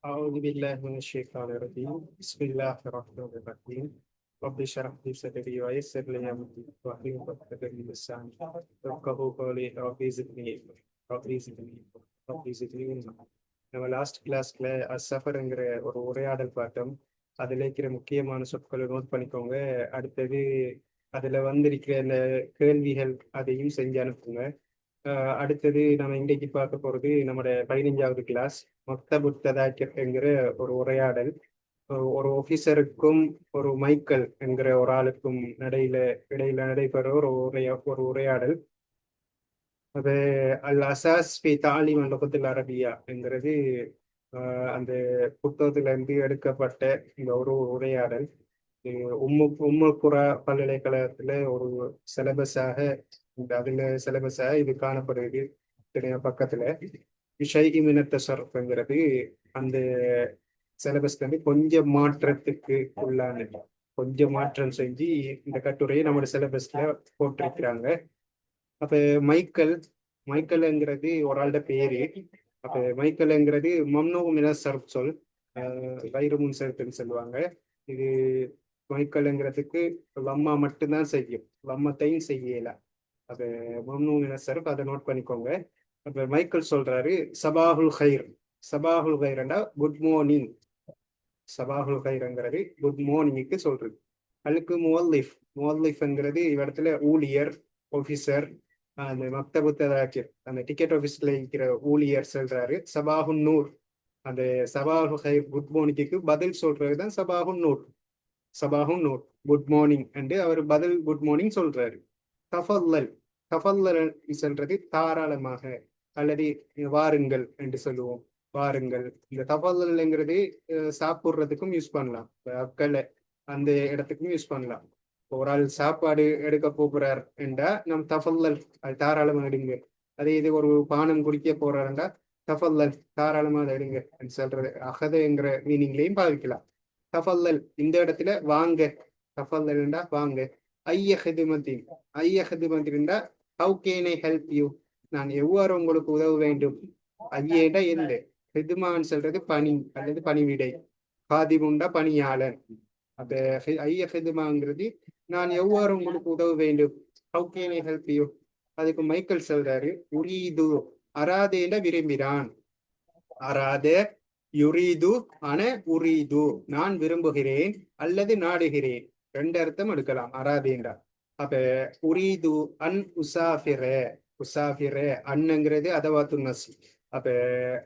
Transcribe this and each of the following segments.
أعوذ بالله من الشيطان الرجيم بسم الله الرحمن الرحيم رب اشرح لي صدري ويسر لي أمري واحلل عقدة من لساني يفقهوا قولي ربي زدني علما. நம்ம லாஸ்ட் கிளாஸ்ல அசஃபருங்கிற ஒரு உரையாடல் பார்த்தோம். அதுல இருக்கிற முக்கியமான சொற்களை நோட் பண்ணிக்கோங்க. அடுத்தது அதுல வந்திருக்கிற இந்த கேள்விகள் அதையும் செஞ்சு அனுப்புங்க. அடுத்தது நம்ம இன்றைக்கு பார்க்க போறது நம்மளோட 15வது கிளாஸ் மக்தபுத் ததாக்கிர் என்கிற ஒரு உரையாடல். ஒரு ஆபீசருக்கும் ஒரு மைக்கேல் என்கிற ஒரு ஆளுக்கும் இடையில நடைபெற ஒரு உரையாடல். அது அல் அசாஸ் ஃபி தாலிம் அல் லுகத்தில் அரபியா என்கிறது அந்த புத்தகத்திலிருந்து எடுக்கப்பட்ட இந்த ஒரு உரையாடல். இது உம்முக்குரா பல்கலைக்கழகத்துல ஒரு சிலபஸாக சிலபஸாக இது காணப்படுது. பக்கத்துல விஷய் இமினத்த சொற்ங்கிறது அந்த சிலபஸ்ல இருந்து கொஞ்சம் மாற்றத்துக்கு உள்ளானது. கொஞ்சம் மாற்றம் செஞ்சு இந்த கட்டுரையை நம்மளோட சிலபஸ்ல போட்டிருக்கிறாங்க. அப்ப மைக்கேல் மைக்கேல்ங்கிறது ஒரு ஆளோட பேரு. அப்ப மைக்கேல்ங்கிறது மம்னூ மின சர்ஃப் சொல், வைரு முன்சர்த்துன்னு சொல்லுவாங்க. இது மைக்கேல்ங்கிறதுக்கு லம்மா மட்டும்தான் செய்யும், லம்மத்தையும் செய்யல. அது மம்னூ மின சர்ஃப், அதை நோட் பண்ணிக்கோங்க. அப்ப மைக்கேல் சொல்றாரு சபாஹுல் ஹைர். சபாஹுல் ஹைர்னா குட் மார்னிங். சபாஹுல் ஹைர்ங்கிறது குட் மார்னிங்க்கு சொல்றது. அதுக்கு முவல்லிஃப்ங்கிறது இவ்விடத்துல ஊழியர், ஆபீசர். அந்த மக்தபு ததாக்கிர் அந்த டிக்கெட் ஆபீஸ்ல இருக்கிற ஊழியர் சொல்றாரு சபாஹுன் நூர். அந்த சபாஹு ஹைர் குட் மார்னிங்க்கு பதில் சொல்றதுதான் சபாஹுன் நூர். சபாஹுன் நூர் குட் மார்னிங் என்று அவர் பதில் குட் மார்னிங் சொல்றாரு. தஃபல்லல் தஃபல்லல் சொல்றது தாராளமாக அல்லது வாருங்கள் என்று சொல்லுவோம். வாருங்கள். இந்த தஃபல்லல்ங்கிறது சாப்பிடுறதுக்கும் யூஸ் பண்ணலாம். அக்கலை அந்த இடத்துக்கும் யூஸ் பண்ணலாம். ஒரு ஆள் சாப்பாடு எடுக்க போகிறார் என்றா நம் தஃபல்லல், அது தாராளமாக எடுங்க. அதே இது ஒரு பானம் குடிக்க போறாருண்டா தஃபல்லல், தாராளமாக அதை எடுங்க சொல்றது. அகதுங்கிற மீனிங்லையும் பாவிக்கலாம். தஃபல்லல் இந்த இடத்துல வாங்க. தஃபல்லல்ண்டா வாங்க. ஐய ஹிதுமத்தின், ஐய ஹிதுமத்தின்டா how can I help you, நான் எவ்வாறு உங்களுக்கு உதவ வேண்டும். ஐயேடா எந்த, ஹிதுமான்னு சொல்றது பணி அல்லது பணிவிடை. காதிமுண்டா பணியாளர். அப்ப ஐய ஹிதுமாங்கிறது நான் எவ்வாறு உங்களுக்கு உதவ வேண்டும். How can I help you. அதுக்கு மைக்கேல் சொல்றாரு உரீது, அராதேன விரும்பினான். அராத யுரீது அன உரீது, நான் விரும்புகிறேன் அல்லது நாடுகிறேன். ரெண்டு அர்த்தம் எடுக்கலாம் அராதேண்டா. அப்ப உரீது அன் உசாஃபிர. உசாஃபிர அன்னுங்கிறது அதவாத்து நஸ்ப். அப்ப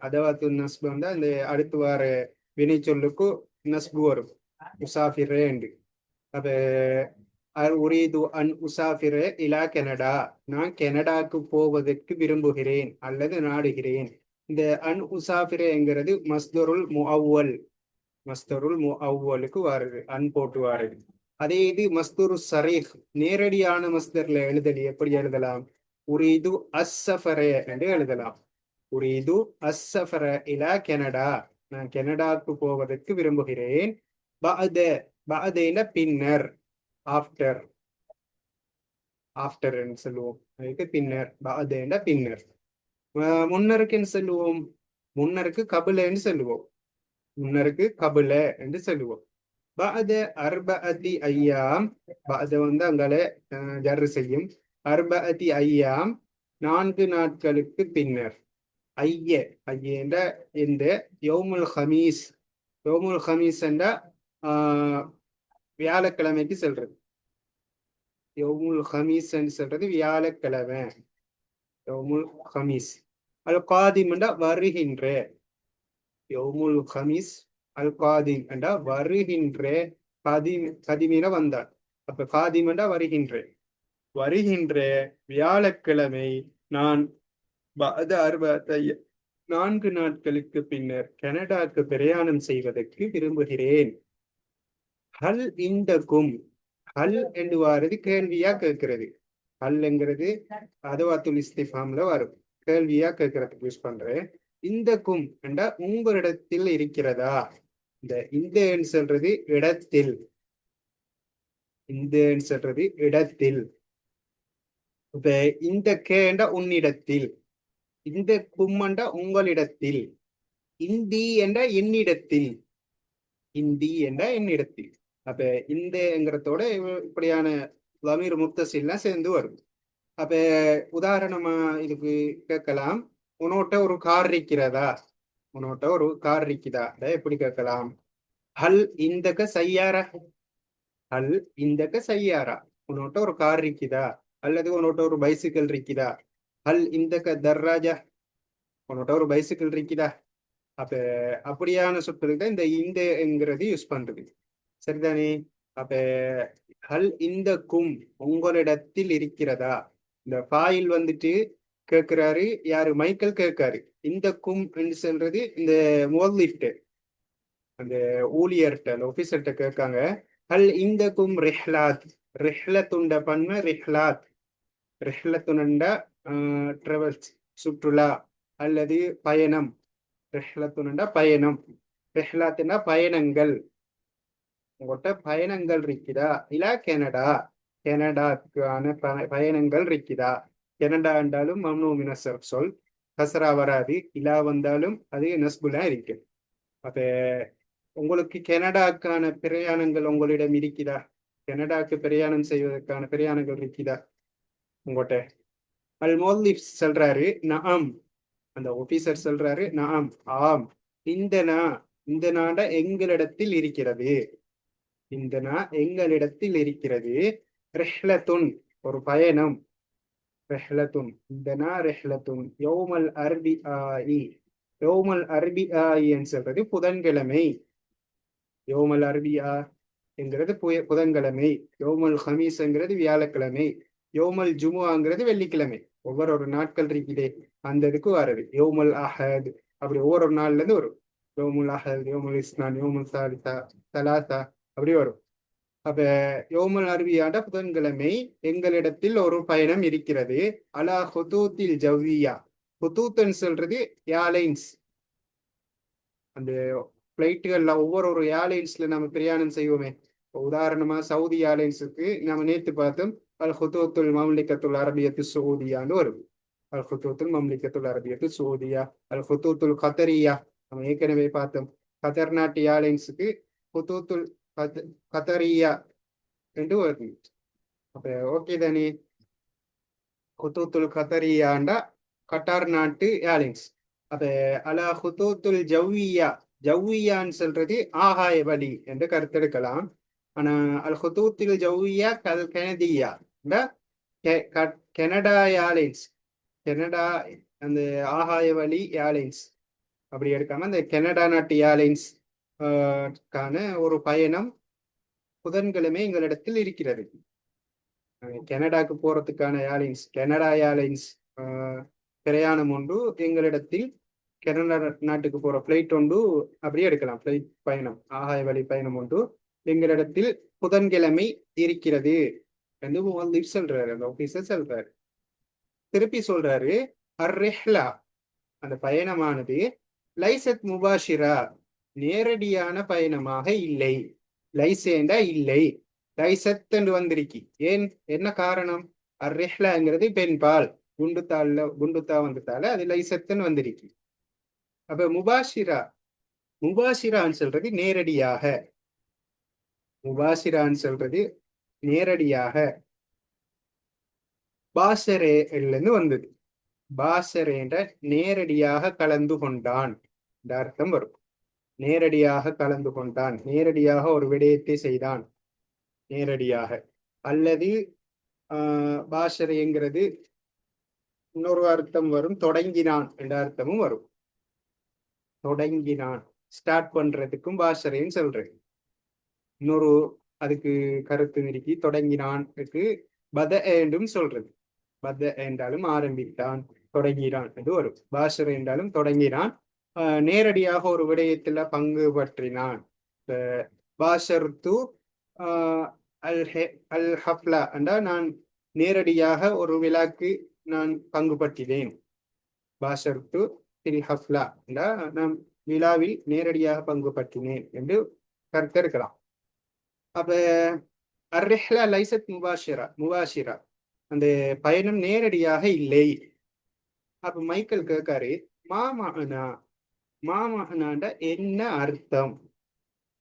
அதவாத்து நஸ்பு வந்து அந்த அடுத்து வார வினை சொல்லுக்கு நஸ்பு வரும், உசாஃபிரேண்டு. அப்ப உரீது அன் உசாஃபிர இலா கனடா, நான் கனடாக்கு போவதற்கு விரும்புகிறேன் அல்லது நாடுகிறேன். இந்த அன் உசாஃபிரங்கிறது மஸ்தருல் முஅவ்வல். மஸ்தருல் முஅவ்வலுக்கு வாருது, அன் போட்டு வாருது. அதே இது மஸ்தரு சரீஹ், நேரடியான மஸ்தர்ல எழுதலி எப்படி எழுதலாம். உரீது அஸ்ஸஃபர என்று எழுதலாம். உரீது அஸ்ஸஃபர இலா கனடா, நான் கனடாக்கு போவதற்கு விரும்புகிறேன். பஅத, பஅதைன பின்னர், ஆஃப்டர். ஆஃப்டர்ன்னு சொல்லுவோம். அதுக்கு பின்னர், பஅதைன பின்னர். முன்னருக்குன்னு சொல்லுவோம், முன்னருக்கு கபிலன்னு சொல்லுவோம். முன்னருக்கு கபில என்று சொல்லுவோம். பஅத அர்பஅதி ஐயாம், பஅத வந்து அங்கால ஜர்ரு செய்யும். அர்பஅதி ஐயாம், 4 நாட்களுக்கு பின்னர். ஐய, ஐயன்ற இந்த யௌமுல் ஹமீஸ். யௌமுல் ஹமீஸ் என்றா வியாழக்கிழமைக்கு சொல்றது. யௌமுல் ஹமீஸ் என்று சொல்றது வியாழக்கிழமை. யௌமுல் ஹமீஸ். அல் காதிம் என்றா வருகின்ற. யௌமுல் ஹமீஸ் அல் காதிம் என்றா வருகின்ற. கதிமீன வந்தார். அப்ப காதிம் என்றா வருகின்ற. வருகின்ற வியாழக்கிழமை நான் பஅத அர்பஅதி, 4 நாட்களுக்கு பின்னர் கனடாக்கு பிரயாணம் செய்வதற்கு விரும்புகிறேன். ஹல் இந்தக்கும், ஹல் என்று வாரது கேள்வியா கேட்கிறது. ஹல்ங்கிறது அதுவாத்துல் இஸ்திஃபாம்ல வரும், கேள்வியா கேட்கறதுக்கு யூஸ் பண்றேன். இந்தக்கும் என்றா உங்களிடத்தில் இருக்கிறதா. இந்த சொல்றது இடத்தில். இந்த சொல்றது இடத்தில். இப்ப இந்த கேண்டா உன்னிடத்தில், இந்த கும்மண்டா உங்களிடத்தில், இந்தி என்ற என்னிடத்தில், இந்தி என்ற என்னிடத்தில். அப்ப இந்தங்கிறதோட இப்படியான லமீர் முத்தசில்லாம் சேர்ந்து வரும். அப்ப உதாரணமா இதுக்கு கேட்கலாம், உன்னோட்ட ஒரு கார் இருக்கிறதா, உன்னோட்ட ஒரு கார் இருக்குதா, அதை எப்படி கேட்கலாம்? ஹல் இந்தக சையாரா, ஹல் இந்தக சையாரா, உன்னோட்ட ஒரு கார் இருக்குதா, அல்லது உன்னோட்ட ஒரு பைசிக்கல் இருக்குதா. ஹல் இந்தக தர்ராஜா, உன்னோட்ட ஒரு பைசிக்கல் இருக்குதா. அப்ப அப்படியான சொற்களுக்கு தான் இந்தங்கிறது யூஸ் பண்றது. சரிதானே? அப்ப ஹல் இந்த கும், உங்களிடத்தில் இருக்கிறதா. இந்த ஃபாயில் வந்துட்டு கேட்கிறாரு யாரு, மைக்கேல் கேட்காரு. இந்த கும் என்று சொல்றது இந்த முவல்லிஃப்ட், அந்த ஊழியர்கிட்ட, அந்த ஆபீசர்கிட்ட கேட்காங்க. ஹல் இந்த கும் ரிஹ்லாத், ரிஹ்லத்துண்ட பண்ண ரிஹ்லாத், ரிஹ்லத்துனண்ட டிராவல்ஸ், சுற்றுலா அல்லது பயணம். ரிஹ்லத்துனண்டா பயணம், ரிஹ்லாத்துனா பயணங்கள். உங்கள்கிட்ட பயணங்கள் இருக்குதா. இல்ல கனடா, கனடாக்கான பயணங்கள் இருக்குதா. கனடா என்றாலும் மம்னூ மினசர் சொல், கசரா வராது. இலா வந்தாலும் அது நஸ்புலா இருக்கு. அப்ப உங்களுக்கு கனடாக்கான பிரயாணங்கள் உங்களிடம் இருக்குதா. கனடாக்கு பிரயாணம் செய்வதற்கான பிரயாணங்கள் இருக்குதா உங்கள்கிட்ட. அல் மோல்லிப் சொல்றாரு நாம், அந்த ஆபீசர் சொல்றாரு நாம், ஆம். இந்த நா, இந்த நாட எங்களிடத்தில் இருக்கிறது, இந்த நா எங்களிடத்தில் இருக்கிறது. ரெஹ்லத்துன், ஒரு பயணம். ரெஹ்லத்துன், இந்த நா ரெஹ்லத்துன் யௌமல் அரபி ஆயி, யௌமல் அரபி ஆயின்னு சொல்றது புதன்கிழமை. யோமல் அரபியா என்கிறது புதன்கிழமை. யோமல் ஹமீஸ்ங்கிறது வியாழக்கிழமை. யோமல் ஜுமுவாங்கிறது வெள்ளிக்கிழமை. ஒவ்வொரு நாட்கள் இருக்குதே அந்த இதுக்கு வர்றது யோமல் அஹத். அப்படி ஒவ்வொரு நாள்ல இருந்து வரும். யோமுல் அஹத், யோமுல் இஸ்னான், யோமுல் சாலிசா, சலாசா, அப்படி வரும். அப்ப யோமுல் அரபியாண்ட புதன்கிழமை எங்களிடத்தில் ஒரு பயணம் இருக்கிறது. அலா ஹுதூத்தில் ஜவ்வியா, ஹுதூத்துன்னு சொல்றது ஏர்லைன்ஸ். அந்த பிளைட்டுகள்ல ஒவ்வொரு ஏர்லைன்ஸ்ல நம்ம பிரயாணம் செய்வோமே. உதாரணமா சவுதி ஏர்லைன்ஸுக்கு நம்ம நேற்று பார்த்தோம், அல் ஹுதூத்துல் மம்லிகத்துல் அரபியத்து சவுதியான்னு வரும். அல் ஹுதூத்துல் மம்லிகத்துல் அரபியத்து சவுதியா, அல் ஹுதூத்துல் கத்தரியா நம்ம ஏற்கனவே பார்த்தோம். கத்தர் நாட்டு ஏர்லைன்ஸுக்கு ஹுதூத்துல் கத்தரியா என்று வருது. அப்ப ஓகே தானே. ஹுதூத்துல் கத்தரியாண்டா கட்டார் நாட்டு ஏர்லைன்ஸ். அப்ப அலா ஹுதூத்துல் ஜவ்வியா, ஜவ்வியான்னு சொல்றது ஆகாய வழி என்று கருத்தெடுக்கலாம். ஆனா அல் ஹுதூத்தில் ஜவ்வியா கல் கெனடியா, கனடா ஏர்லைன்ஸ், கனடா அந்த ஆகாய வழி ஏர்லைன்ஸ் அப்படி எடுக்காம அந்த கனடா நாட்டு ஏர்லைன்ஸ் கான ஒரு பயணம் புதன்கிழமை எங்களிடத்தில் இருக்கிறது. கனடாக்கு போறதுக்கான ஏர்லைன்ஸ், கனடா ஏர்லைன்ஸ் பிரயாணம் ஒன்று எங்களிடத்தில், கனடா நாட்டுக்கு போற பிளைட் ஒன்று அப்படியே எடுக்கலாம். பிளைட் பயணம், ஆகாய வழி பயணம் ஒன்று எங்களிடத்தில் புதன்கிழமை இருக்கிறது என்று சொல்றாரு, அந்த ஆபீசர் சொல்றாரு. திருப்பி சொல்றாரு அர்ரெஹ்லா, அந்த பயணமானது லைசத் முபாஷிரா, நேரடியான பயணமாக இல்லை. லைசேண்டா இல்லை, லைசத் என்று வந்திருக்கி. ஏன், என்ன காரணம்? அர்ரெஹ்லாங்கிறது பெண்பால், குண்டுத்தா வந்துட்டால அது லைசத்துன்னு வந்திருக்கு. அப்ப முபாஷிரா, முபாஷிரான்னு சொல்றது நேரடியாக, முபாஷிரான்னு சொல்றது நேரடியாக. பாஷரேன்னு வந்தது. பாஷரேன்ற நேரடியாக கலந்து கொண்டான் இந்த அர்த்தம் வரும். நேரடியாக கலந்து கொண்டான், நேரடியாக ஒரு விடயத்தை செய்தான், நேரடியாக. அல்லது பாஷரைங்கிறது இன்னொரு அர்த்தம் வரும், தொடங்கினான் என்ற அர்த்தமும் வரும். தொடங்கினான், ஸ்டார்ட் பண்றதுக்கும் பாஷரைன்னு சொல்றேன். இன்னொரு அதுக்கு கருத்து நெருக்கி தொடங்கினான்க்கு பத என்றும் சொல்றது. பத என்றாலும் ஆரம்பித்தான், தொடங்கினான் என்று வரும். பாஷர் என்றாலும் தொடங்கினான், நேரடியாக ஒரு விடயத்துல பங்கு பற்றினான். பாஷர் து அல் ஹப்லா என்றால் நான் நேரடியாக ஒரு விழாக்கு நான் பங்கு பற்றினேன். பாஷர் து தில் ஹப்லா என்றால் நான் விழாவில் நேரடியாக பங்கு பற்றினேன் என்று கருத்திருக்கலாம். அப்ப அர்ரிஹ்லா லைசத் முபாஷிரா, முபாஷிரா அந்த பயணம் நேரடியாக இல்லை. அப்ப மைக்கேல் கேட்காரு மாமானா, மாமகனாண்ட என்ன அர்த்தம்?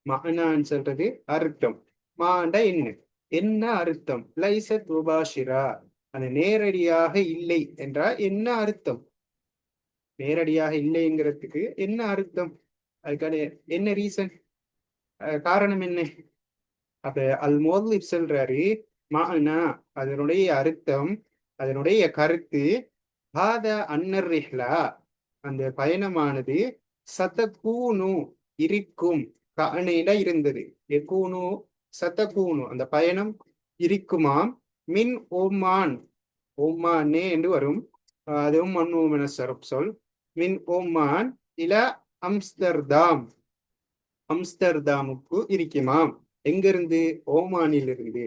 மகனான்னு சொல்றது அர்த்தம். மாண்ட என்ன என்ன அர்த்தம்? லைசத் முபாஷிரா, அது நேரடியாக இல்லை என்றால் என்ன அர்த்தம்? நேரடியாக இல்லைங்கிறதுக்கு என்ன அர்த்தம்? அதுக்கான என்ன ரீசன், காரணம் என்ன? அப்ப அல் மோதலிப் சொல்றாரு, மானா அதனுடைய அர்த்தம், அதனுடைய கருத்து, ஹாத அன்னர் ரிஹ்லா, அந்த பயணமானது, சதகூனு இருக்கும், கஅனைல இருந்தது, எகூனு சதகூனு அந்த பயணம் இருக்குமாம், மின் ஓமான், ஓமானே என்று வரும், அதுவும் மன்னூமென சரப் சொல், மின் ஓமான் இல அம்ஸ்தர்தாம், அம்ஸ்தர்தாமுக்கு இருக்குமாம். எங்கிருந்து? ஓமானிலிருந்து.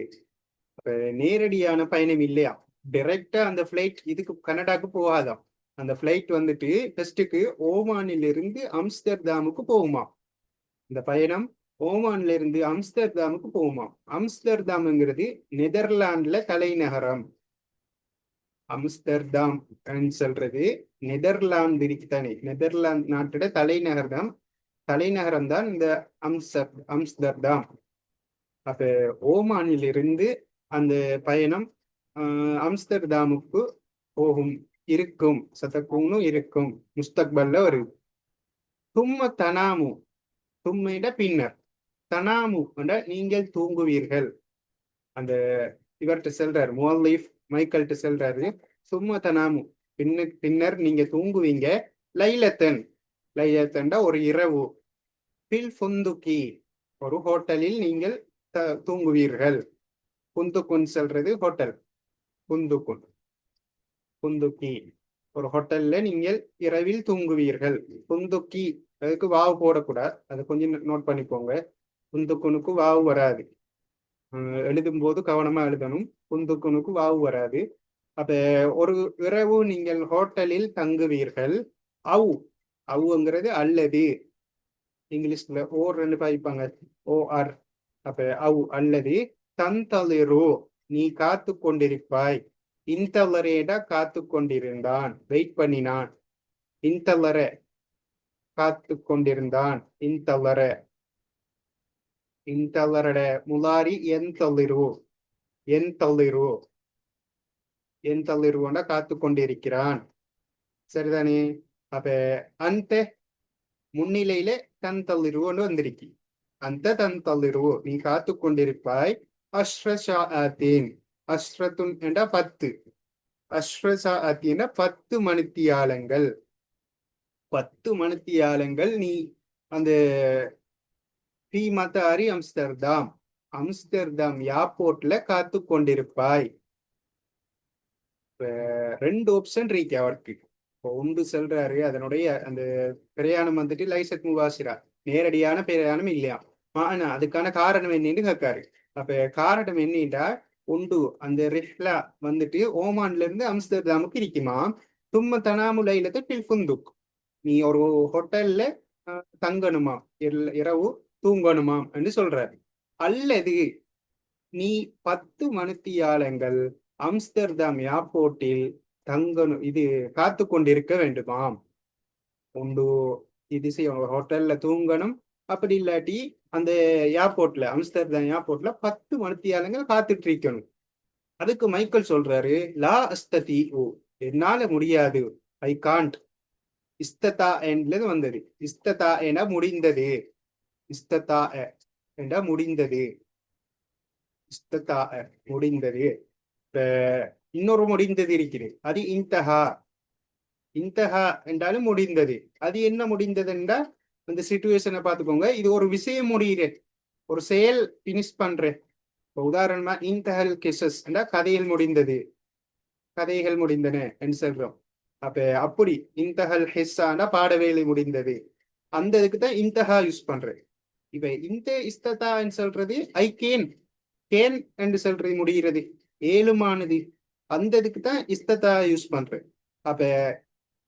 அப்ப நேரடியான பயணம் இல்லையா, டைரக்டா அந்த ஃபிளைட் இதுக்கு கனடாக்கு போகாதாம். அந்த ஃபிளைட் வந்துட்டு ஃபர்ஸ்ட்டுக்கு ஓமானிலிருந்து அம்ஸ்டர்தாமுக்கு போகுமா. இந்த பயணம் ஓமான்ல இருந்து அம்ஸ்டர்தாமுக்கு போகுமா. அம்ஸ்டர்தாம்ங்கிறது நெதர்லாந்துல தலைநகரம். அம்ஸ்டர்தாம் சொல்றது நெதர்லாந்து இருக்குதானே, நெதர்லாந்து நாட்டோட தலைநகர் தான், தலைநகரம் தான் இந்த அம்ஸ்டர்தாம். அப்ப ஓமானிலிருந்து அந்த பயணம் அம்ஸ்டர்தாமுக்கு போகும், இருக்கும், சதக்கூனும் இருக்கும், முஸ்தக்பல்ல வருது. தும்ம தனாமு, தும்மையிட பின்னர், தனாமு என்ற நீங்கள் தூங்குவீர்கள். அந்த இவர்கிட்ட செல்றாரு, முவல்லிஃப் மைக்கேல்கிட்ட செல்றாரு, சும்ம தனாமு பின்னர் நீங்க தூங்குவீங்க, லைலத்தன், லைலத்தன்டா ஒரு இரவு, பில் ஃபுந்துகி ஒரு ஹோட்டலில் நீங்கள் தூங்குவீர்கள். புந்துக்குன் சொல்றது ஹோட்டல், புந்துக்குன், புந்துக்கி ஒரு ஹோட்டல்ல நீங்கள் இரவில் தூங்குவீர்கள். புந்துக்கி அதுக்கு வாவு போடக்கூடாது, அதை கொஞ்சம் நோட் பண்ணிக்கோங்க. புந்துக்குனுக்கு வாவு வராது, எழுதும் போது கவனமா எழுதணும். புந்துக்குனுக்கு வாவு வராது. அப்ப ஒரு இரவு நீங்கள் ஹோட்டலில் தங்குவீர்கள். அவு, அவுங்கிறது அல்லது, இங்கிலீஷ்ல ஓர் ரெண்டு பாய்ப்பாங்க, ஓ ஆர். அப்ப அவு அல்லது, தந்தளிரு நீ காத்து கொண்டிருப்பாய், இன்தளரேட காத்து கொண்டிருந்தான், வெயிட் பண்ணினான், இன்தளர காத்து கொண்டிருந்தான், இன்தளர, இன்தளரட முலாரி என்தளிரு, என்தளிரு, என்தளிருவண்டா காத்து கொண்டிருக்கிறான். சரிதானே? அப்ப அந்த முன்னிலையில தந்தளிருவோன்னு வந்திருக்கு. அந்த தந்தளிருவோ நீ காத்து கொண்டிருப்பாய், அஸ்ரஷாத்தீன், அஸ்ரத்துன் என்றா 10, அஸ்ரஷாத்தீன 10 மணித்தியாலங்கள், 10 மணித்தியாலங்கள் நீ அந்த பி மத்தாரி அம்ஸ்டர்தாம், அம்ஸ்டர்தாம் ஏர்போர்ட்ல காத்து கொண்டிருப்பாய். ரெண்டு ஆப்ஷன் இருக்கு அவருக்கு. இப்போ ஒன்று சொல்றாரு, அதனுடைய அந்த பிரயாணம் வந்துட்டு லைசத் முவாசிரா, நேரடியான பிரயாணம் இல்லையா. ஆனா அதுக்கான காரணம் என்னன்னு கேட்காரு. அப்ப காரணம் என்னட்டா, உண்டு அந்த ரிஹ்லா வந்துட்டு ஓமான்ல இருந்து அம்ஸ்டர்தாமுக்கு இருக்குமா. தும்ம தனாமுலையில பில்புந்துக், நீ ஒரு ஹோட்டல்ல தங்கணுமாம், இரவு தூங்கணுமாம் என்று சொல்றாரு. அல்லது நீ 10 மணித்தியாலங்கள் அம்ஸ்டர்தாம் ஏர்போர்ட்டில் தங்கணும், இது காத்து கொண்டிருக்க வேண்டுமாம். உண்டு இது செய்யணும், ஹோட்டல்ல தூங்கணும். அப்படி இல்லாட்டி அந்த ஏர்போர்ட்ல, அம்ஸ்டர்தாம் ஏர்போர்ட்ல 10 மணித்தியாலங்கள் காத்துட்டு இருக்கணும். அதுக்கு மைக்கேல் சொல்றாரு, லா அஸ்ததி ஓ, என்னால முடியாது, ஐ காண்ட். இஸ்ததா என்றது வந்தது, இஸ்ததா என முடிந்தது, இஸ்ததா என்ற முடிந்தது, இஸ்ததா முடிந்தது. இப்ப இன்னொரு முடிந்தது இருக்கிறது, அது இன்தஹா, இன்தஹா என்றாலும் முடிந்தது. அது என்ன முடிந்தது என்றால், அந்த சிச்சுவேஷனை பார்த்துக்கோங்க. இது ஒரு விஷயம் முடியுது, ஒரு செயல் பினிஷ் பண்ற. இப்போ உதாரணமா இன்தஹல் கெசஸ் என்றா கதையில் முடிந்தது, கதைகள் முடிந்தன என்று சொல்றோம். அப்ப அப்படி இன்தஹல் ஹெஸ்ஸானா பாடவேலை முடிந்தது, அந்த இதுக்கு தான் இன்தஹா யூஸ் பண்றேன். இப்ப இந்த இஸ்ததான்னு சொல்றது ஐ கேன், கேன் என்று சொல்றது முடிகிறது, ஏழுமானது, அந்த இதுக்கு தான் இஸ்ததா யூஸ் பண்றேன். அப்ப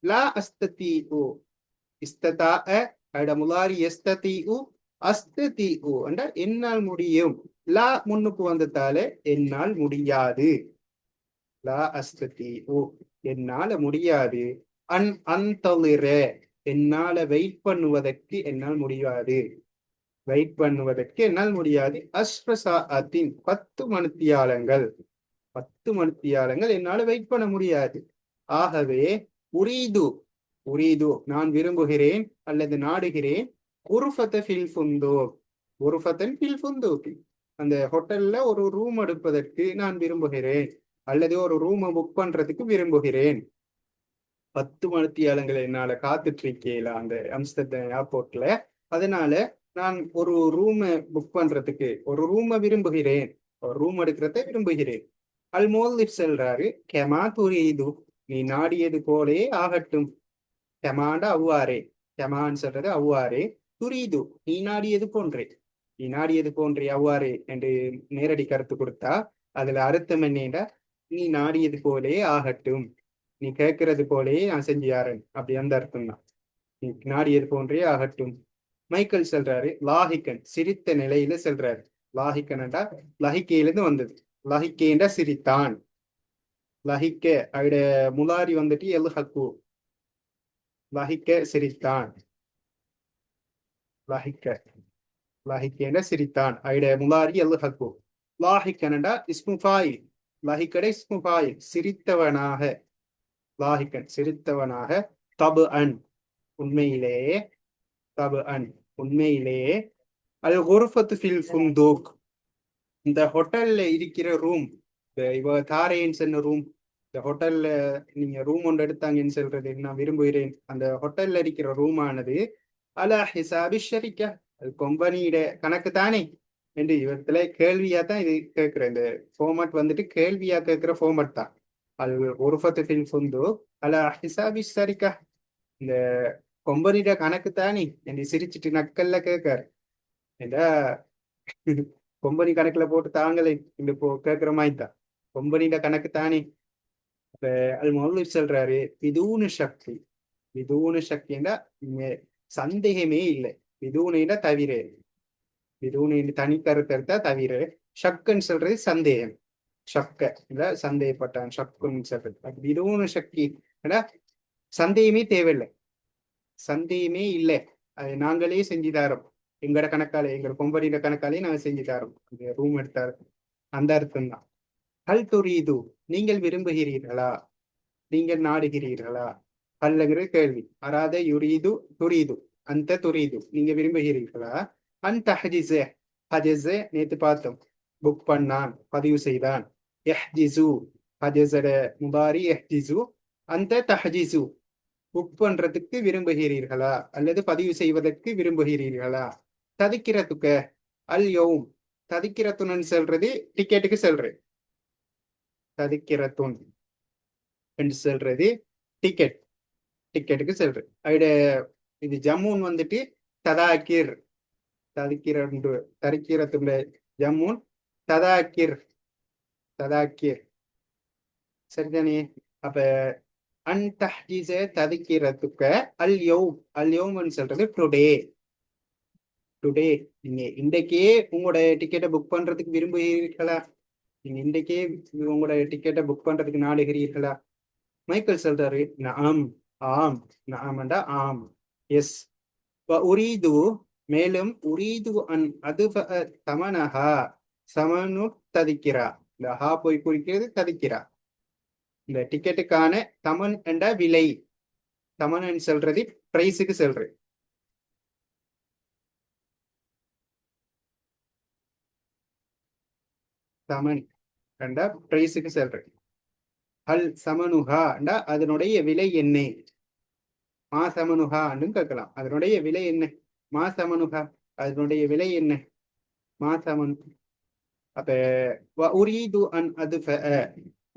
லா அஸ்ததி உ, இஸ்ததா அட முலாரி எஸ்ததி உ, அஸ்ததி உ என்ற என்னால் முடியும், லா முன்னுக்கு வந்ததால என்னால் முடியாது, லா அஸ்ததி உ என்னால முடியாது, அன் அந்தளிர என்னால வெயிட் பண்ணுவதற்கு என்னால் முடியாது. வெயிட் பண்ணுவதற்கு என்னால் முடியாது. அஸ்ரசாத்தின் 10 மணித்தியாலங்கள். 10 மணித்தியாலங்கள் என்னால வெயிட் பண்ண முடியாது. ஆகவே உரீது உரீது நான் விரும்புகிறேன் அல்லது நாடுகிறேன். உருஃபத ஃபில் ஃபுந்தூக். உருஃபத்தன் ஃபில் ஃபுந்தூக். அந்த ஹோட்டல்ல ஒரு ரூம் எடுப்பதற்கு நான் விரும்புகிறேன் அல்லது ஒரு ரூமை புக் பண்றதுக்கு விரும்புகிறேன். 10 மணித்தியாலங்கள் என்னால காத்துட்டு இருக்கேன் அந்த அம்ஸ்டர்டாம் ஏர்போர்ட்ல. அதனால நான் ஒரு ரூமை புக் பண்றதுக்கு ஒரு ரூமை விரும்புகிறேன். ஒரு ரூம் எடுக்கிறத விரும்புகிறேன். அல் மோல்லிப் சொல்றாரு, கெமா துரீது, நீ நாடியது போலே ஆகட்டும். கெமாண்ட அவ்வாறே. கெமான்னு சொல்றது அவ்வாறே. துரீது நீ நாடியது போன்றே. நீ நாடியது போன்றே அவ்வாறே என்று நேரடி கருத்து கொடுத்தா அதுல அர்த்தம் என்னடா, நீ நாடியது போலே ஆகட்டும். நீ கேட்கறது போலே நான் செஞ்சு யாரன், அப்படி அந்த அர்த்தம் தான். நீ நாடியது போன்றே ஆகட்டும். மைக்கேல் சொல்றாரு, லாஹிக்கன் சிரித்த நிலையில சொல்றாரு. லாஹிக்கன்டா லஹிக்கையிலிருந்து வந்தது. லஹிக்கேண்டா சிரித்தான். லஹிக்க அவட முலாரி வந்துட்டு எல்ஹக்கு. லஹிக்க சிரித்தான். லஹிக்க லஹிக்கேண்டா சிரித்தான். அவட முலாரி எல்ஹக்கு. லாஹிக்கனடா இஸ்முஃபாய். லஹிக்கட இஸ்முஃபாய் சிரித்தவனாக. லாஹிக்கன் சிரித்தவனாக. தபு அன் உண்மையிலேயே. தபு அன் உண்மையிலேயே. அல் குர்ஃபத்து ஃபில் ஃபுந்தூக். இந்த ஹோட்டல்ல இருக்கிற ரூம், இவ தாரேன்னு சொன்ன ரூம், இந்த ஹோட்டல்ல நீங்க ரூம் ஒன்று எடுத்தாங்கன்னு சொல்றது நான் விரும்புகிறேன். அந்த ஹோட்டல்ல இருக்கிற ரூமானது அலா ஹிசாபி ஷரிக்கா, அது கொம்பனியிட கணக்கு தானே என்று இவத்துல கேள்வியா தான் இது கேட்கிற. இந்த ஃபார்மட் வந்துட்டு கேள்வியா கேட்கிற ஃபார்மட் தான். அது ஒரு ஃபில் ஃபுந்து அலா ஹிசாபி ஷரிக்கா, இந்த கொம்பனியிட கணக்கு தானே என்று சிரிச்சிட்டு நக்கல்ல கேட்காரு. ஏண்டா கொம்பனி கணக்குல போட்டு தாங்களே இந்த கேட்கிற மாதிரி தான். கொம்பனிட கணக்கு தானே. இப்ப அது முதல்ல சொல்றாரு, விதூன சக்தி. விதூன சக்தின்னா சந்தேகமே இல்லை. விதூனா தவிர. விதூன தனி கருத்தா தவிர. ஷக்குன்னு சொல்றது சந்தேகம். ஷக்க இல்ல சந்தேகப்பட்டான். ஷக்குன்னு சொல்றது விதூன சக்தி. சந்தேகமே தேவையில்லை. சந்தேகமே இல்லை. அது நாங்களே செஞ்சு தரோம். எங்களோட கணக்காலே, எங்களோட கொம்பனிட கணக்காலே நாங்க செஞ்சு தரோம். ரூம் எடுத்தாரு அந்த அர்த்தம் தான். ஹல் துரீது நீங்கள் விரும்புகிறீர்களா, நீங்கள் நாடுகிறீர்களா. ஹல்லுங்கிற கேள்வி. அராத யுரீது துரீது. அந்த துரீது நீங்க விரும்புகிறீர்களா. அந்த ஹஜிஸ. ஹஜிஸ நேத்து பார்த்தோம். புக் பண்ணான், பதிவு செய்தான். எஹ்ஜிசு ஹஜிஸட முபாரி எஹ்ஜிசு. அந்த தஹஜிசு புக் பண்றதுக்கு விரும்புகிறீர்களா அல்லது பதிவு செய்வதற்கு விரும்புகிறீர்களா. ததிக்கிறதுக்க அல் யௌம். ததிக்கிறத்துன்னு சொல்றது டிக்கெட்டுக்கு சொல்றேன். ததிக்கிறத்துன் என்று சொல்றது டிக்கெட். டிக்கெட்டுக்கு சொல்றேன். அவட இது ஜம்முன் வந்துட்டு ததாக்கிர். ததிக்கிறண்டு தரிக்கிறத்துள்ள ஜம்முன் ததாக்கிர். ததாக்கிர் சரிதானே. அப்ப அன் தஹ்ஜீஸ ததிக்கிறதுக்க அல் யௌம். அல் யௌம்னு சொல்றது டுடே. டுடே நீங்க இன்றைக்கே உங்களோட டிக்கெட்டை புக் பண்றதுக்கு விரும்புகிறீர்களா. நீங்க இன்றைக்கே உங்களோட டிக்கெட்டை புக் பண்றதுக்கு நாடுகிறீர்களா. மைக்கேல் சொல்றாரு, நாம். ஆம். நாமண்டா ஆம். எஸ். உரீது மேலும் உரீது அன் அது தமனஹா. சமனு ததிக்கிறா. இந்த ஹா போய் குறிக்கிறது ததிக்கிறா. இந்த டிக்கெட்டுக்கான தமன் என்ற விலை. தமன் சொல்றது பிரைஸுக்கு சொல்றது. தமன் என்ற பிரைஸுக்கு சொல்றது. ஹல் சமனுஹாண்டா அதனுடைய விலை என்ன. மா சமனுஹான்னு கேட்கலாம். அதனுடைய விலை என்ன. மா சமனுஹா அதனுடைய விலை என்ன. மா சமன். அப்ப உரீது அன் அது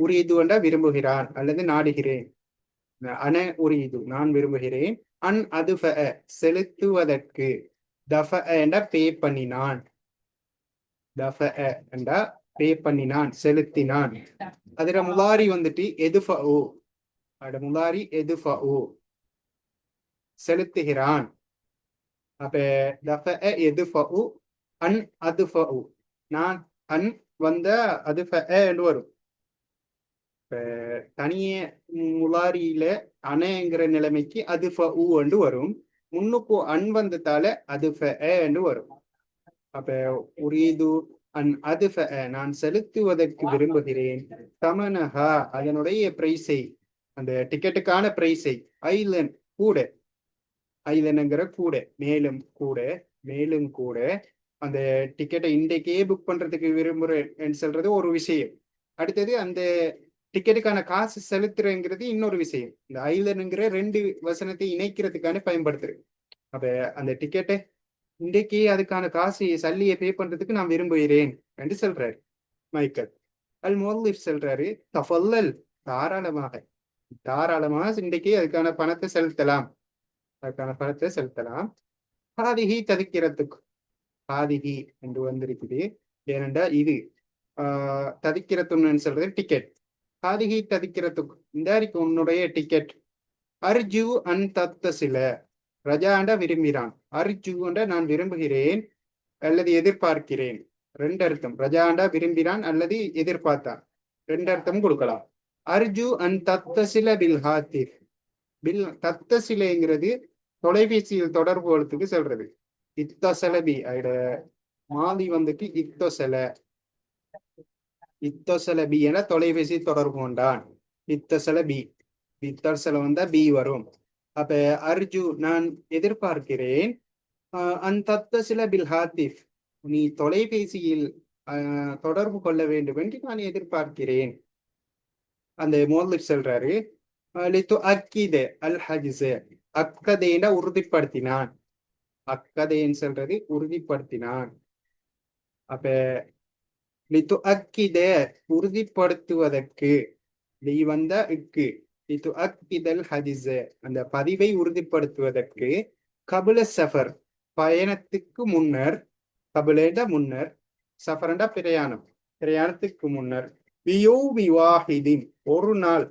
உரீது என்றா விரும்புகிறான் அல்லது நாடுகிறேன். அன உரீது நான் விரும்புகிறேன். அன் அது செலுத்துவதற்கு. தஃப என்றா பே பண்ணினான். தஃப என்றா பே பண்ணினான் செலுத்தினான். அதுல முலாரி வந்துட்டு எதுஃபு. அட முலாரி எதுஃபு செலுத்துகிறான். அப்ப தஃப எதுஃபு அன் அதுஃபு. நான் அன் வந்த அது என்று வரும். இப்ப தனிய முலாரியில அணைங்கிற நிலைமைக்கு அது என்று வரும். முன்னுக்கு அன் வந்ததால அது என்று வரும். அப்ப உரீது அன் அது நான் செலுத்துவதற்கு விரும்புகிறேன். தமனஹா அதனுடைய பிரைஸை, அந்த டிக்கெட்டுக்கான பிரைஸை, ஐலன் கூட, ஐலனுங்கிற கூட, மேலும் கூட, மேலும் கூட அந்த டிக்கெட்டை இன்றைக்கே புக் பண்றதுக்கு விரும்புறேன்னு சொல்றது ஒரு விஷயம். அடுத்தது அந்த டிக்கெட்டுக்கான காசு செலுத்துறேங்கிறது இன்னொரு விஷயம். இந்த ஐலனுங்கிற ரெண்டு வசனத்தை இணைக்கிறதுக்கான பயன்படுத்துறது. அப்ப அந்த டிக்கெட்டை இன்றைக்கு அதுக்கான காசு சல்லியை பே பண்றதுக்கு நான் விரும்புகிறேன் என்று சொல்றாரு மைக்கேல். அல் முவல்லிஃப் சொல்றாரு, தஃபல்லல் தாராளமாக, தாராளமாக இன்றைக்கு அதுக்கான பணத்தை செலுத்தலாம், அதுக்கான பணத்தை செலுத்தலாம். பாதிகி ததிக்கிறதுக்கு, பாதிகி என்று வந்திருக்குது. ஏனென்றா இது ததிக்கிறதுன்னு சொல்றது டிக்கெட். பாதிகி ததிக்கிறதுக்கு, இந்த உன்னுடைய டிக்கெட். அர்ஜு அன் தத்த சில, ரஜாண்ட விரும்பினான், அர்ஜுண்ட நான் விரும்புகிறேன் அல்லது எதிர்பார்க்கிறேன். ரெண்டு அர்த்தம், ரஜாண்டா விரும்பினான் அல்லது எதிர்பார்த்தான், ரெண்டு அர்த்தம் கொடுக்கலாம். அர்ஜு அன் தத்தசில பில் ஹாத்திர், பில் தத்தசிலைங்கிறது தொலைபேசியில் தொடர்பு கொள்றதுக்கு சொல்றது. இத்தசலபி அதோட மாதி வந்துட்டு இத்தொசல, இத்தொசலபி என தொலைபேசி தொடர்பு கொண்டான். இத்தசலபி, இத்தசல வந்தா பி வரும். அப்ப அர்ஜு நான் எதிர்பார்க்கிறேன், அந்த சில பில் ஹாத்திஃப் நீ தொலைபேசியில் தொடர்பு கொள்ள வேண்டும் என்று நான் எதிர்பார்க்கிறேன். அந்த மோல்லிப் சொல்றாரு, அக்கித அல் ஹஜ்ஸ, அக்கதேன உறுதிப்படுத்தினான், அக்கதேன்னு சொல்றது உறுதிப்படுத்தினான். அப்ப லித்து அக்கித உறுதிப்படுத்துவதற்கு, நீ வந்த இக்கு லித்து அக்கிதல் ஹஜ்ஸ அந்த பதிவை உறுதிப்படுத்துவதற்கு, கபுல சஃபர் பயணத்துக்கு முன்னர், கபுலேட முன்னர், சஃபரண்டா பிரயாணம், பிரயாணத்துக்கு முன்னர், வியோமி வாஹிதின் ஒரு நாள்,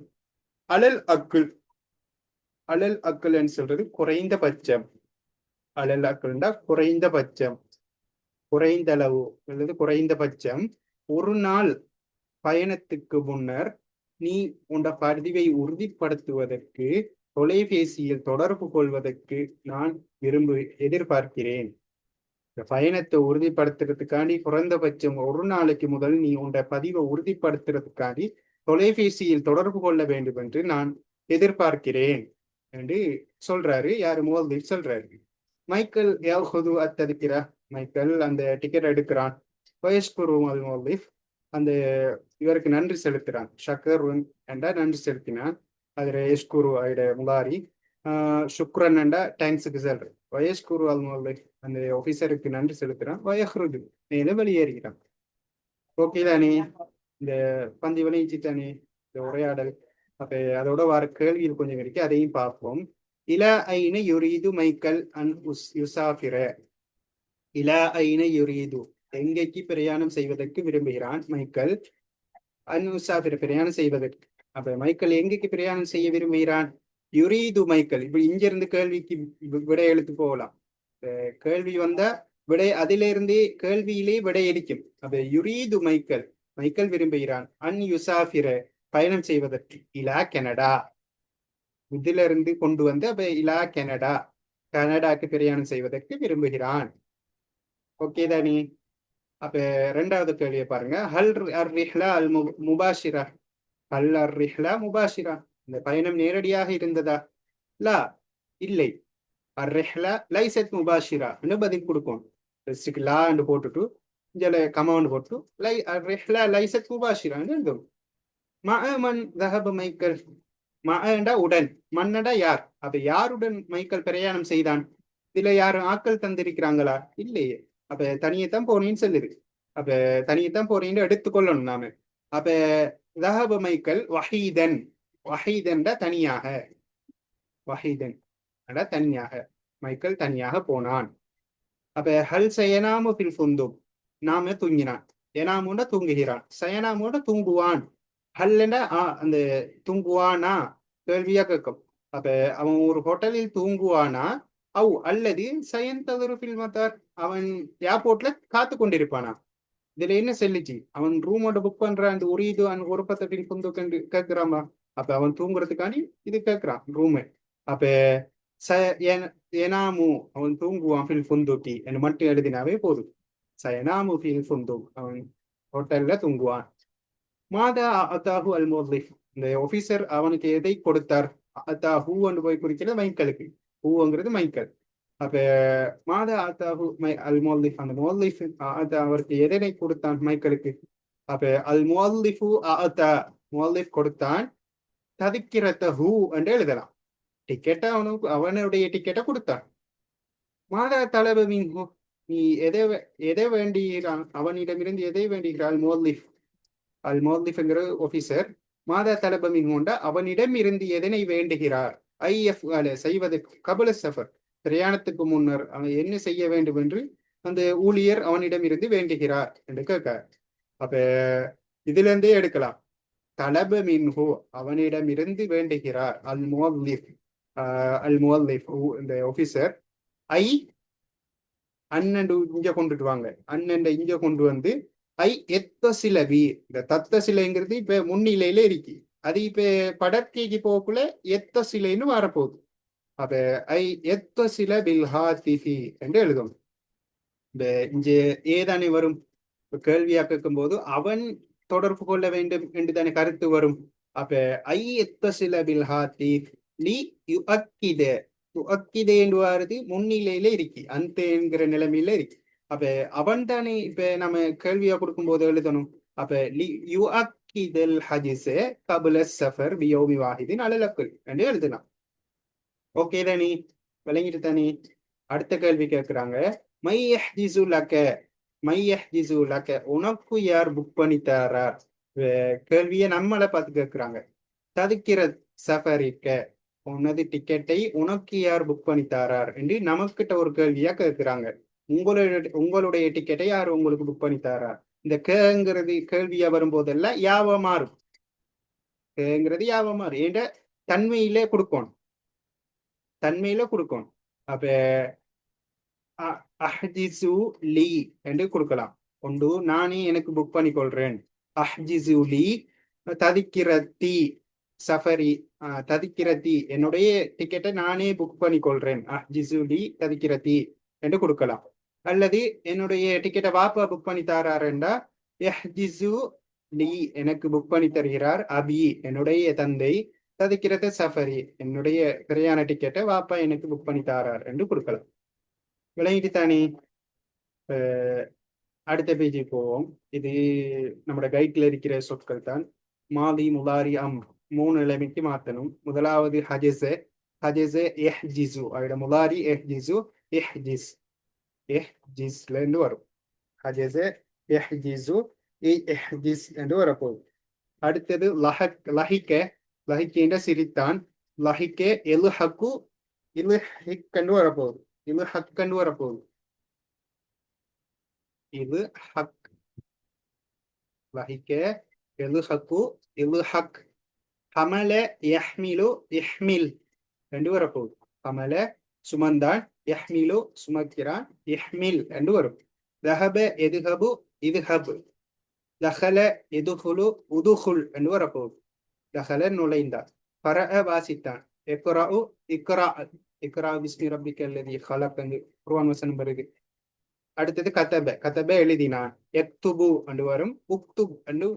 அலல் அக்குல், அலல் அக்குல்ன்னு சொல்றது குறைந்தபட்சம், அலல் அக்குல்ண்டா குறைந்தபட்சம், குறைந்தளவு அல்லது குறைந்தபட்சம் ஒரு நாள் பயணத்துக்கு முன்னர் நீ உண்ட பதிவை உறுதிப்படுத்துவதற்கு தொலைபேசியில் தொடர்பு கொள்வதற்கு நான் எதிர்பார்க்கிறேன். பயணத்தை உறுதிப்படுத்துறதுக்காண்டி குறைந்தபட்சம் ஒரு நாளைக்கு முதல் நீ உண்ட பதிவை உறுதிப்படுத்துறதுக்காண்டி தொலைபேசியில் தொடர்பு கொள்ள வேண்டும் என்று நான் எதிர்பார்க்கிறேன் என்று சொல்றாரு. யாரு? முவல்லிஃப் சொல்றாரு. மைக்கேல் யாஹுது அத்ததிக்கிறா, மைக்கேல் அந்த டிக்கெட் எடுக்கிறான். வயஸ்குரு அல் முவல்லிஃப் அந்த இவருக்கு நன்றி செலுத்துறான். ஷக்கர் என்றா நன்றி செலுத்தினான். அதுல எஸ்குரு ஆயிட முலாரி, சுக்ரன் என்றா தேங்க்ஸுக்கு செல்ற. வயஸ்குரு அல் முவல்லிஃப் அந்த ஆபீசருக்கு நன்றி செலுத்துறான். வயஹ்ருது மேல வெளியேறுகிறான். ஓகே தானே? இந்த பந்தி விளையிச்சு தானே இந்த உரையாடல். அப்ப அதோட வர கேள்வியில் கொஞ்சம் இருக்கு, அதையும் பார்ப்போம். இலா ஐன யுரீது மைக்கேல் அன் யுசாஃபிர, இலா ஐன யுரீது எங்கேக்கு பிரயாணம் செய்வதற்கு விரும்புகிறான் மைக்கேல், அன் யுசாஃபிர பிரயாணம் செய்வதற்கு. அப்ப மைக்கேல் எங்கேக்கு பிரயாணம் செய்ய விரும்புகிறான்? யுரீது மைக்கேல். இப்ப இங்க இருந்து கேள்விக்கு விடை எழுத்து போகலாம். கேள்வி வந்தா விடை அதிலிருந்தே கேள்வியிலே விடை அளிக்கும். அப்ப யுரீது மைக்கேல், மைக்கேல் விரும்புகிறான், அன் யுசாஃபிர பயணம் செய்வதற்கு, இலா கனடா, இதிலிருந்து கொண்டு வந்து அப்ப இலா கனடா, கனடாக்கு பிரயாணம் செய்வதற்கு விரும்புகிறான். ஓகே தானே? அப்ப ரெண்டாவது கேள்வியை பாருங்க. ஹல் அர் ரிஹ்லா அல் முபாஷிரா, ஹல் அர் ரிஹ்லா முபாஷிரா இந்த பயணம் நேரடியாக இருந்ததா? லா இல்லை. அர் ரிஹ்லா லைசத் முபாஷிரா பதில் கொடுக்கும். லா என்று போட்டுட்டு இதில் கமாண்ட் போட்டு அர் ரிஹ்லா லைசத் முபாஷிரா எழுதும். மன் தஹப மைக்கேல், மண்டா உடன், மன்னடா யார். அப்ப யாருடன் மைக்கேல் பிரயாணம் செய்தான்? இதுல யாரும் ஆக்கள் தந்திருக்கிறாங்களா? இல்லையே. அப்ப தனியத்தான் போனேன்னு சொல்லுது. அப்ப தனியத்தான் போறேன்னு எடுத்துக்கொள்ளணும் நாம. அப்ப தஹப மைக்கேல் வஹீதன், வஹீதன்டா தனியாக, வஹீதன் தனியாக, மைக்கேல் தனியாக போனான். அப்ப ஹல் சயனாமு ஃபில் ஃபுந்துக், நாம தூங்கினான். எனாமுண்டா தூங்குகிறான், சயனாமுண்டா தூங்குவான். ஹல்லண்டா அந்த தூங்குவானா கேள்வியா கேட்கும். அப்ப அவன் ஒரு ஹோட்டலில் தூங்குவானா, அவ் அல்லது சயந்ததுரு ஃபில் மத்தார் அவன் ஏர்போர்ட்ல காத்து கொண்டிருப்பானா. இதுல என்ன செல்லுச்சு? அவன் ரூமோட புக் பண்றான், அந்த ஒரு இது ஒரு பத்தட்டில் ஃபுந்துக் கேட்கிறாமா? அப்ப அவன் தூங்குறதுக்காண்டி இது கேட்கிறான் ரூமு. அப்ப ச எனாமு அவன் தூங்குவான் ஃபில் ஃபுந்துக்கி என்று மட்டும் எழுதினாவே போதும். சயனாமு ஃபில் ஃபுந்துக் அவன் ஹோட்டல்ல தூங்குவான். மாதா அத்தாஹு அல் முவல்லிஃப் இந்த ஆபீசர் அவனுக்கு எதை கொடுத்தார்? அத்தா ஹூன்னு போய் குறிக்கிறது மைக்கலுக்கு. ஹூங்கிறது மைக்கல். அப்ப மாதா அத்தாஹு அல் முவல்லிஃப் அந்த முவல்லிஃப் அவருக்கு எதனை கொடுத்தான் மைக்கலுக்கு? அப்ப அல் முவல்லிஃபு அத்தா முவல்லிஃப் கொடுத்தான் ததிக்கிறத ஹூ என்று எழுதலாம். டிக்கெட்டை அவனுக்கு அவனுடைய டிக்கெட்டை கொடுத்தான். மாதா தலபமின் ஹூ நீ எதை வேண்டுகிறான் அவனிடமிருந்து எதை வேண்டுகிறாள்? முவல்லிஃப் அல் மோல்லிஃப்ங்கிற ஆபீசர் மாதா தலபமின் கொண்ட அவனிடம் இருந்து எதனை வேண்டுகிறார்? ஐஎஃப் செய்வதற்கு கபல சஃபர் பிரயாணத்துக்கு முன்னர் அவன் என்ன செய்ய வேண்டும் என்று அந்த ஊழியர் அவனிடம் இருந்து வேண்டுகிறார் என்று கேட்க. அப்ப இதுல இருந்தே எடுக்கலாம். தலப மின்ஹு அவனிடம் இருந்து வேண்டுகிறார். அல் முவல்லிஃப் இந்த ஆபீசர் ஐ அண்ணன் இங்க கொண்டுட்டு வாங்க. அண்ணன் இங்க கொண்டு வந்து ஐ எத்த சிலவி இந்த தத்த சிலைங்கிறது இப்ப முன்னிலையில இருக்கு. அது இப்ப படற்கைக்கு போக்குள்ள எத்த சிலைன்னு வரப்போகுது. அப்ப ஐ எத்த சில பில்ஹாத்திஃபி என்று எழுதும். இந்த இங்க ஏதானே வரும் கேள்வியா கேட்கும் போது அவன் தொடர்பு கொள்ள வேண்டும் என்று தானே கருத்து வரும். அப்ப ஐ எத்த சில பில்ஹாத்திஃப் லி யுஅக்கித யுஅக்கிதே என்று வாரது முன்னிலையில இருக்கு. அந்த என்கிற நிலைமையில இருக்கு. அப்ப அவன் தானே இப்ப நம்ம கேள்வியா கொடுக்கும் போது எழுதணும். அப்ப யுஅக்கிதல் ஹஜிஸ கபுல சஃபர் பியௌமி வாஹிதின் அலல் அக்குல் என்று எழுதலாம். ஓகே தானே, விளங்கிட்டு தானே? அடுத்த கேள்வி கேட்கிறாங்க. மையஹ்ஜிசு லக்க மையஹ்ஜிசு லக்க உனக்கு யார் புக் பண்ணி தரார்? கேள்வியை நம்மளை பார்த்து கேட்கிறாங்க. ததுக்கிற சஃபரிக்க உனது டிக்கெட்டை உனக்கு யார் புக் பண்ணி தரார் என்று நமக்கிட்ட ஒரு கேள்வியா கேட்கிறாங்க. உங்களுடைய டிக்கெட்டை யார் உங்களுக்கு புக் பண்ணி தரார்? இந்த கேங்கிறது கேள்வியா வரும்போதெல்லாம் யாவ மாறும். கேங்கிறது யாவ மாறும். ஏண்ட தன்மையிலே கொடுக்கணும். அப்ப அஹ்ஜிசு லீ என்று கொடுக்கலாம். ஒன்று நானே எனக்கு புக் பண்ணி கொள்றேன். அஹ்ஜிசு லீ ததிக்கிறத்தி சஃபரி ததிக்கிறத்தி என்னுடைய டிக்கெட்டை நானே புக் பண்ணி கொள்றேன். அஹ்ஜிசு லீ ததிக்கிறத்தி என்று கொடுக்கலாம். அல்லது என்னுடைய டிக்கெட்டை வாப்பா புக் பண்ணி தாராருண்டா எஹ்ஜிசு லீ எனக்கு புக் பண்ணி தருகிறார் அபி என்னுடைய தந்தை ததிக்கிறத சஃபரி என்னுடைய பிரயாண டிக்கெட்டை வாப்பா எனக்கு புக் பண்ணி தாரார் என்று கொடுக்கலாம். விளங்கிட்டு தானே? அடுத்த பேஜுக்கு போவோம். இது நம்மளோட கைட்ல இருக்கிற சொற்கள் தான். மாதி முலாரி அம் 3 நிலைமைக்கு மாற்றணும். முதலாவது ஹஜெஸ எஹ்ஜிசு அதோட முலாரி எஹ்ஜிசு எஹ்ஜிஸ்ல இருந்து வரும். ஹஜெஸ எஹ்ஜிசு எஹ்ஜிஸ் என்று வரப்போகுது. அடுத்தது லஹிக்க சிரித்தான். லஹிக்க எலுஹக்கு இலுஹிக் வரப்போகுது. இது ஹக்கண்டு வரப்போகுது. இது ஹக் லஹிக்க எலுஹக்கு இலுஹக். ஹமல யஹ்மிலு இஹ்மில் என்று வரப்போகுது. ஹமல சுமந்தான், யஹ்மிலு சுமக்கிறான், இஹ்மில் என்று வரும். தஹப எதுஹபு இதுஹப். தஹல எதுஹுலு உதுஹுல் என்று வரப்போகுது. தஹல நுழைந்தான். பரஅ வாசித்தான். இக்ராஉ இக்ரா இக்ரா பிஸ்மி ரப்பிக்கல் லதீ ஹலக் என்று குர்ஆன் வசனம் வருது. அடுத்தது கதப எழுதினான். எக்துபு என்று வரும். உக்துப் என்று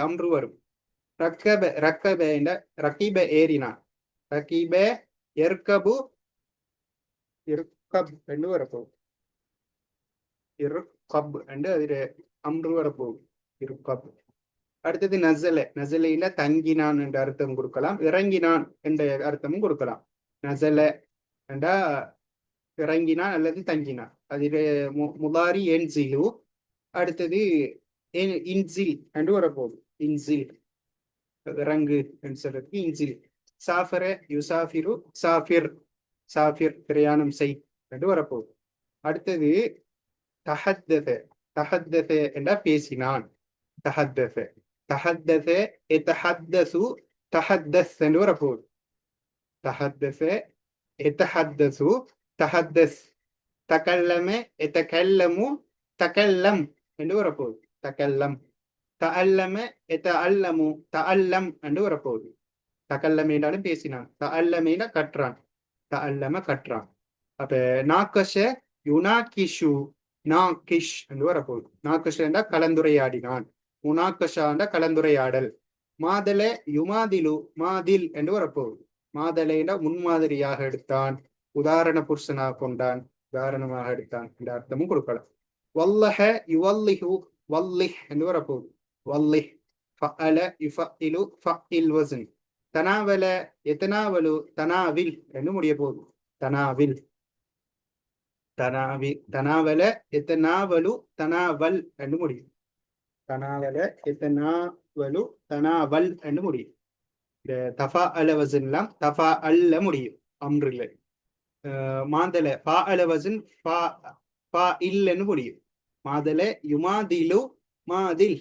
அம்ரு வரும். ரக்கப என்ற ரகீப ஏறினான். ரகீப எர்கபு இர்கப் என்று வரப்போகுது. இர்கப் என்று அதில் அம்ரு வரப்போகுது. இர்கப். அடுத்தது நசலையில தங்கினான் என்ற அர்த்தம் கொடுக்கலாம். இறங்கினான் என்ற அர்த்தமும் கொடுக்கலாம். நசல என்றா இறங்கினான் அல்லது தங்கினான். அதில் முலாரி என்சிலு. அடுத்தது இன்சில் என்று வரப்போகுது. இன்சில் இறங்கு என்று சொல்றதுக்கு இன்சில். சாஃபர யுசாஃபிரு சாஃபிர் பிரயாணம் செய் என்று வரப்போகுது. அடுத்தது தஹத்தத என்றா பேசினான். தஹத்தத எத்தஹத்தசு தஹத்தஸ் என்று வரப்போகுது. தஹத்தஸ எத்தஹத்தசு தஹத்தஸ். தகல்லம எத்தகல்லமு தகல்லம் என்று வரப்போகுது. தகல்லம். தஅல்லம எத்தஅல்லமு தஅல்லம் என்று வரப்போகுது. தகல்லமேடாலும் பேசினான், தஅல்லமேட கற்றான், தஅல்லம கற்றான். அப்ப நாக்கஷ யுனாகிஷு, நாகிஷ் என்று வரப்போகுது. நாக்கஷ என்றா கலந்துரையாடினான், முனாக்கஷாண்ட கலந்துரையாடல். மாதல யுமாதிலு, மாதில் என்று வரப்போகுது. மாதலைனா முன்மாதிரியாக எடுத்தான், உதாரண புருஷனாக கொண்டான், உதாரணமாக எடுத்தான் இந்த அர்த்தமும் கொடுக்கலாம். வல்லஹ யுவல்லிஹு, வல்லிஹ் என்று வரப்போகுது. வல்லிஹ். ஃபஅல யுஃபஇலு ஃபஇல் வஸ்ன். தனாவல எத்தனாவலு, தனாவில் என்று முடிய போகுது. தனாவில். தனாவல எத்தனாவலு தனாவல் என்று முடியும். தனாவல எத்தனாவலு தனாவல் என்று முடியும். இந்த தஃபா அல வசன்லாம் தஃபா அல்ல முடியும் அம்ரில். மாதல பா அல வசன் பா இல்லன்னு முடியும். மாதல யுமாதிலு மாதில்